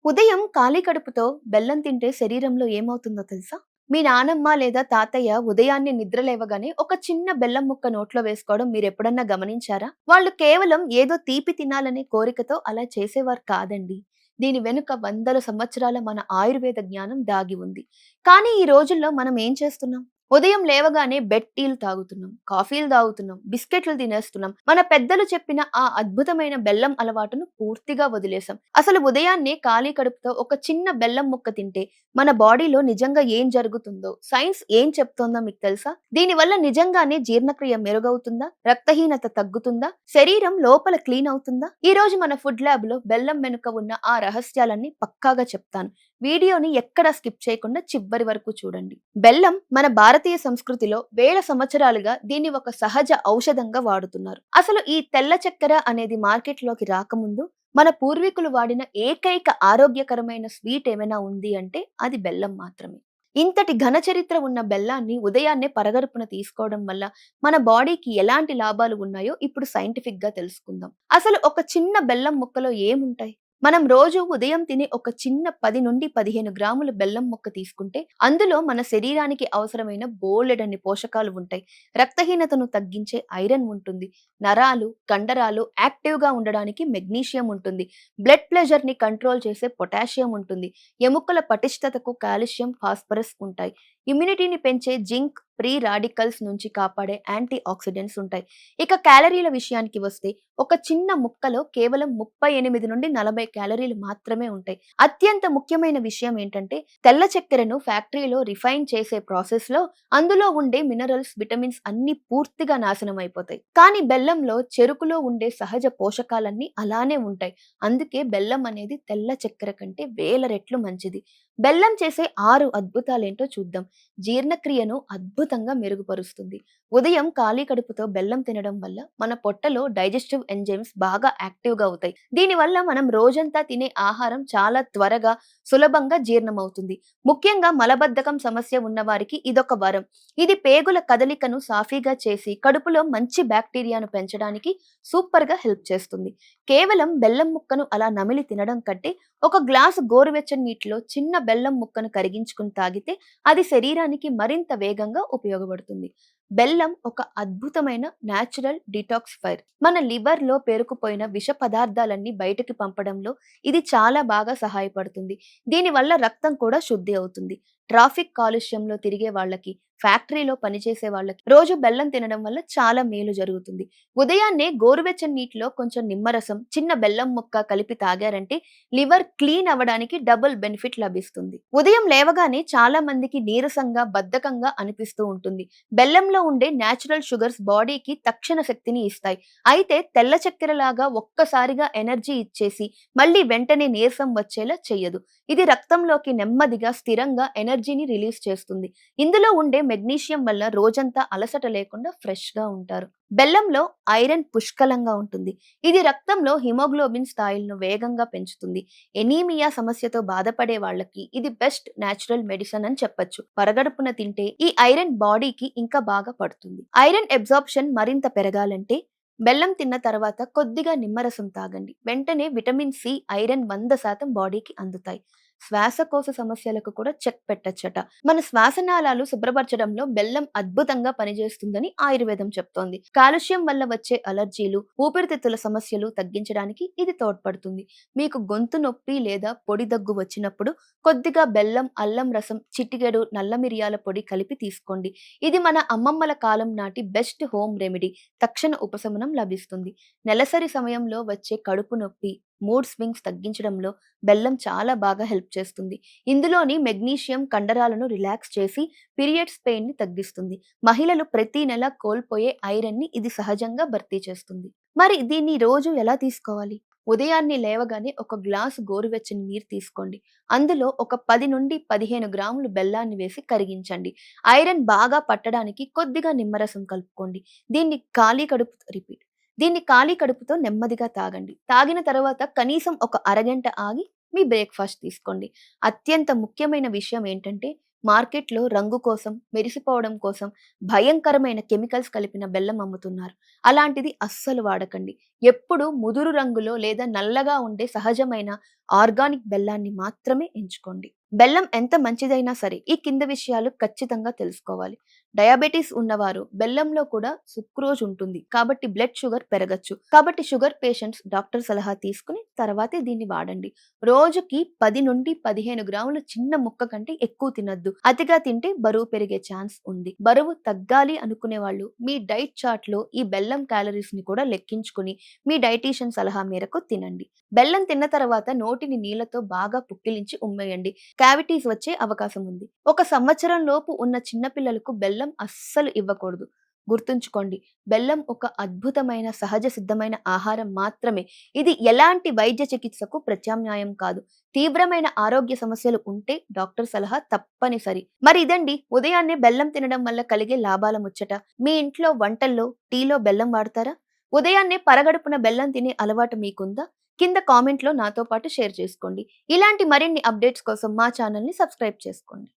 ఉదయం ఖాళీ కడుపుతో బెల్లం తింటే శరీరంలో ఏమవుతుందో తెలుసా? మీ నానమ్మ లేదా తాతయ్య ఉదయాన్నే నిద్ర లేవగానే ఒక చిన్న బెల్లం ముక్క నోట్లో వేసుకోవడం మీరెప్పుడన్నా గమనించారా? వాళ్ళు కేవలం ఏదో తీపి తినాలనే కోరికతో అలా చేసేవారు కాదండి. దీని వెనుక వందల సంవత్సరాల మన ఆయుర్వేద జ్ఞానం దాగి ఉంది. కానీ ఈ రోజుల్లో మనం ఏం చేస్తున్నాం? ఉదయం లేవగానే బెడ్ టీలు తాగుతున్నాం, కాఫీలు తాగుతున్నాం, బిస్కెట్లు తినేస్తున్నాం. మన పెద్దలు చెప్పిన ఆ అద్భుతమైన బెల్లం అలవాటును పూర్తిగా వదిలేసాం. అసలు ఉదయాన్నే ఖాళీ కడుపుతో ఒక చిన్న బెల్లం ముక్క తింటే మన బాడీలో నిజంగా ఏం జరుగుతుందో సైన్స్ ఏం చెప్తోందో మీకు తెలుసా? దీనివల్ల నిజంగానే జీర్ణక్రియ మెరుగవుతుందా? రక్తహీనత తగ్గుతుందా? శరీరం లోపల క్లీన్ అవుతుందా? ఈ రోజు మన ఫుడ్ ల్యాబ్ లో బెల్లం వెనుక ఉన్న ఆ రహస్యాలన్నీ పక్కాగా చెప్తాను. వీడియోని ఎక్కడా స్కిప్ చేయకుండా చివరి వరకు చూడండి. బెల్లం మన భారతీయ సంస్కృతిలో వేల సంవత్సరాలుగా దీన్ని ఒక సహజ ఔషధంగా వాడుతున్నారు. అసలు ఈ తెల్ల చక్కెర అనేది మార్కెట్లోకి రాకముందు మన పూర్వీకులు వాడిన ఏకైక ఆరోగ్యకరమైన స్వీట్ ఏమైనా ఉంది అంటే అది బెల్లం మాత్రమే. ఇంతటి ఘన చరిత్ర ఉన్న బెల్లాన్ని ఉదయాన్నే పరగడుపున తీసుకోవడం వల్ల మన బాడీకి ఎలాంటి లాభాలు ఉన్నాయో ఇప్పుడు సైంటిఫిక్ గా తెలుసుకుందాం. అసలు ఒక చిన్న బెల్లం ముక్కలో ఏముంటాయి? మనం రోజు ఉదయం తినే ఒక చిన్న 10 నుండి 15 గ్రాముల బెల్లం ముక్క తీసుకుంటే అందులో మన శరీరానికి అవసరమైన బోలెడన్ని పోషకాలు ఉంటాయి. రక్తహీనతను తగ్గించే ఐరన్ ఉంటుంది. నరాలు, కండరాలు యాక్టివ్ గా ఉండడానికి మెగ్నీషియం ఉంటుంది. బ్లడ్ ప్రెషర్ ని కంట్రోల్ చేసే పొటాషియం ఉంటుంది. ఎముకల పటిష్టతకు కాల్షియం, ఫాస్ఫరస్ ఉంటాయి. ఇమ్యూనిటీని పెంచే జింక్, ఫ్రీ రాడికల్స్ నుంచి కాపాడే యాంటీ ఆక్సిడెంట్స్ ఉంటాయి. ఇక క్యాలరీల విషయానికి వస్తే ఒక చిన్న ముక్కలో కేవలం 38 నుండి 40 క్యాలరీలు మాత్రమే ఉంటాయి. అత్యంత ముఖ్యమైన విషయం ఏంటంటే తెల్ల చక్కెరను ఫ్యాక్టరీలో రిఫైన్ చేసే ప్రాసెస్ లో అందులో ఉండే మినరల్స్, విటమిన్స్ అన్ని పూర్తిగా నాశనం అయిపోతాయి. కానీ బెల్లంలో, చెరుకులో ఉండే సహజ పోషకాలన్నీ అలానే ఉంటాయి. అందుకే బెల్లం అనేది తెల్ల చక్కెర కంటే వేల రెట్లు మంచిది. బెల్లం చేసే 6 అద్భుతాలేంటో చూద్దాం. జీర్ణక్రియను అద్భుతంగా మెరుగుపరుస్తుంది. ఉదయం ఖాళీ కడుపుతో బెల్లం తినడం వల్ల మన పొట్టలో డైజెస్టివ్ ఎంజైమ్స్ బాగా యాక్టివ్ గా అవుతాయి. దీనివల్ల మనం రోజంతా తినే ఆహారం చాలా త్వరగా, సులభంగా జీర్ణమవుతుంది. ముఖ్యంగా మలబద్ధకం సమస్య ఉన్న వారికి ఇదొక వరం. ఇది పేగుల కదలికను సాఫీగా చేసి కడుపులో మంచి బ్యాక్టీరియాను పెంచడానికి సూపర్ గా హెల్ప్ చేస్తుంది. కేవలం బెల్లం ముక్కను అలా నమిలి తినడం కంటే ఒక గ్లాసు గోరువెచ్చని నీటిలో చిన్న బెల్లం ముక్కను కరిగించుకుని తాగితే అది శరీరానికి మరింత వేగంగా ఉపయోగపడుతుంది. బెల్లం ఒక అద్భుతమైన న్యాచురల్ డిటాక్సిఫైర్. మన లివర్ లో పేరుకుపోయిన విష పదార్థాలన్నీ బయటకి పంపడంలో ఇది చాలా బాగా సహాయపడుతుంది. దీనివల్ల రక్తం కూడా శుద్ధి అవుతుంది. ట్రాఫిక్ కాలుష్యంలో తిరిగే వాళ్ళకి, ఫ్యాక్టరీలో పనిచేసే వాళ్ళకి రోజు బెల్లం తినడం వల్ల చాలా మేలు జరుగుతుంది. ఉదయాన్నే గోరువెచ్చని నీటిలో కొంచెం నిమ్మరసం, చిన్న బెల్లం ముక్క కలిపి తాగారంటే లివర్ క్లీన్ అవ్వడానికి డబుల్ బెనిఫిట్ లభిస్తుంది. ఉదయం లేవగానే చాలా మందికి నీరసంగా, బద్ధకంగా అనిపిస్తూ ఉంటుంది. బెల్లంలో ఉండే న్యాచురల్ షుగర్స్ బాడీకి తక్షణ శక్తిని ఇస్తాయి. అయితే తెల్ల చక్కెర లాగా ఒక్కసారిగా ఎనర్జీ ఇచ్చేసి మళ్ళీ వెంటనే నీరసం వచ్చేలా చెయ్యదు. ఇది రక్తంలోకి నెమ్మదిగా, స్థిరంగా ఎనర్జీని రిలీజ్ చేస్తుంది. ఇందులో ఉండే మెగ్నీషియం వల్ల రోజంతా అలసట లేకుండా ఫ్రెష్ గా ఉంటారు. బెల్లంలో ఐరన్ పుష్కలంగా ఉంటుంది. ఇది రక్తంలో హిమోగ్లోబిన్ స్థాయిలను వేగంగా పెంచుతుంది. ఎనీమియా సమస్యతో బాధపడే వాళ్ళకి ఇది బెస్ట్ న్యాచురల్ మెడిసిన్ అని చెప్పొచ్చు. పరగడుపున తింటే ఈ ఐరన్ బాడీకి ఇంకా బాగా పడుతుంది. ఐరన్ అబ్జార్ప్షన్ మరింత పెరగాలంటే బెల్లం తిన్న తర్వాత కొద్దిగా నిమ్మరసం తాగండి. వెంటనే విటమిన్ సి, ఐరన్ 100% బాడీకి అందుతాయి. శ్వాసకోశ సమస్యలకు కూడా చెక్ పెట్టచ్చట. మన శ్వాసనాళాలు శుభ్రపరచడంలో బెల్లం అద్భుతంగా పనిచేస్తుందని ఆయుర్వేదం చెప్తోంది. కాలుష్యం వల్ల వచ్చే అలర్జీలు, ఊపిరితిత్తుల సమస్యలు తగ్గించడానికి ఇది తోడ్పడుతుంది. మీకు గొంతు నొప్పి లేదా పొడి దగ్గు వచ్చినప్పుడు కొద్దిగా బెల్లం, అల్లం రసం, చిటికెడు నల్ల మిరియాల పొడి కలిపి తీసుకోండి. ఇది మన అమ్మమ్మల కాలం నాటి బెస్ట్ హోమ్ రెమెడీ. తక్షణ ఉపశమనం లభిస్తుంది. నెలసరి సమయంలో వచ్చే కడుపు నొప్పి, మూడ్ స్వింగ్స్ తగ్గించడంలో బెల్లం చాలా బాగా హెల్ప్ చేస్తుంది. ఇందులోని మెగ్నీషియం కండరాలను రిలాక్స్ చేసి పీరియడ్స్ పెయిన్ ని తగ్గిస్తుంది. మహిళలు ప్రతి నెల కోల్పోయే ఐరన్ ని ఇది సహజంగా భర్తీ చేస్తుంది. మరి దీన్ని రోజు ఎలా తీసుకోవాలి? ఉదయాన్నే లేవగానే ఒక గ్లాసు గోరువెచ్చని నీరు తీసుకోండి. అందులో ఒక 10 నుండి 15 గ్రాములు బెల్లాన్ని వేసి కరిగించండి. ఐరన్ బాగా పట్టడానికి కొద్దిగా నిమ్మరసం కలుపుకోండి. దీన్ని ఖాళీ కడుపు రిపీట్ దీన్ని ఖాళీ కడుపుతో నెమ్మదిగా తాగండి. తాగిన తర్వాత కనీసం ఒక అరగంట ఆగి మీ బ్రేక్ఫాస్ట్ తీసుకోండి. అత్యంత ముఖ్యమైన విషయం ఏంటంటే మార్కెట్‌లో రంగు కోసం, మెరిసిపోవడం కోసం భయంకరమైన కెమికల్స్ కలిపిన బెల్లం అమ్ముతున్నారు. అలాంటిది అస్సలు వాడకండి. ఎప్పుడు ముదురు రంగులో లేదా నల్లగా ఉండే సహజమైన ఆర్గానిక్ బెల్లాన్ని మాత్రమే ఎంచుకోండి. బెల్లం ఎంత మంచిదైనా సరే, ఈ కింద విషయాలు ఖచ్చితంగా తెలుసుకోవాలి. డయాబెటిస్ ఉన్నవారు బెల్లంలో కూడా సుక్రోజ్ ఉంటుంది. కాబట్టి బ్లడ్ షుగర్ పెరగొచ్చు. కాబట్టి షుగర్ పేషెంట్స్ డాక్టర్ సలహా తీసుకుని తర్వాతే దీన్ని వాడండి. రోజుకి 10-15 గ్రాముల చిన్న ముక్క కంటే ఎక్కువ తినొద్దు. అతిగా తింటే బరువు పెరిగే ఛాన్స్ ఉంది. బరువు తగ్గాలి అనుకునే వాళ్ళు మీ డైట్ చార్ట్ లో ఈ బెల్లం క్యాలరీస్ ని కూడా లెక్కించుకుని మీ డైటీషియన్ సలహా మేరకు తినండి. బెల్లం తిన్న తర్వాత నోటిని నీళ్లతో బాగా పుక్కిలించి ఉమ్మేయండి. క్యావిటీస్ వచ్చే అవకాశం ఉంది. 1 సంవత్సరం లోపు ఉన్న చిన్న పిల్లలకు బెల్లం అస్సలు ఇవ్వకూడదు. గుర్తుంచుకోండి, బెల్లం ఒక అద్భుతమైన సహజ సిద్ధమైన ఆహారం మాత్రమే. ఇది ఎలాంటి వైద్య చికిత్సకు ప్రత్యామ్నాయం కాదు. తీవ్రమైన ఆరోగ్య సమస్యలు ఉంటే డాక్టర్ సలహా తప్పనిసరి. మరి ఇదండి ఉదయాన్నే బెల్లం తినడం వల్ల కలిగే లాభాల ముచ్చట. మీ ఇంట్లో వంటల్లో, టీలో బెల్లం వాడతారా? ఉదయాన్నే పరగడుపున బెల్లం తినే అలవాటు మీకుందా? కింద కామెంట్‌లో నాతో పాటు షేర్ చేసుకోండి. ఇలాంటి మరిన్ని అప్డేట్స్ కోసం మా ఛానెల్‌ని సబ్స్క్రైబ్ చేసుకోండి.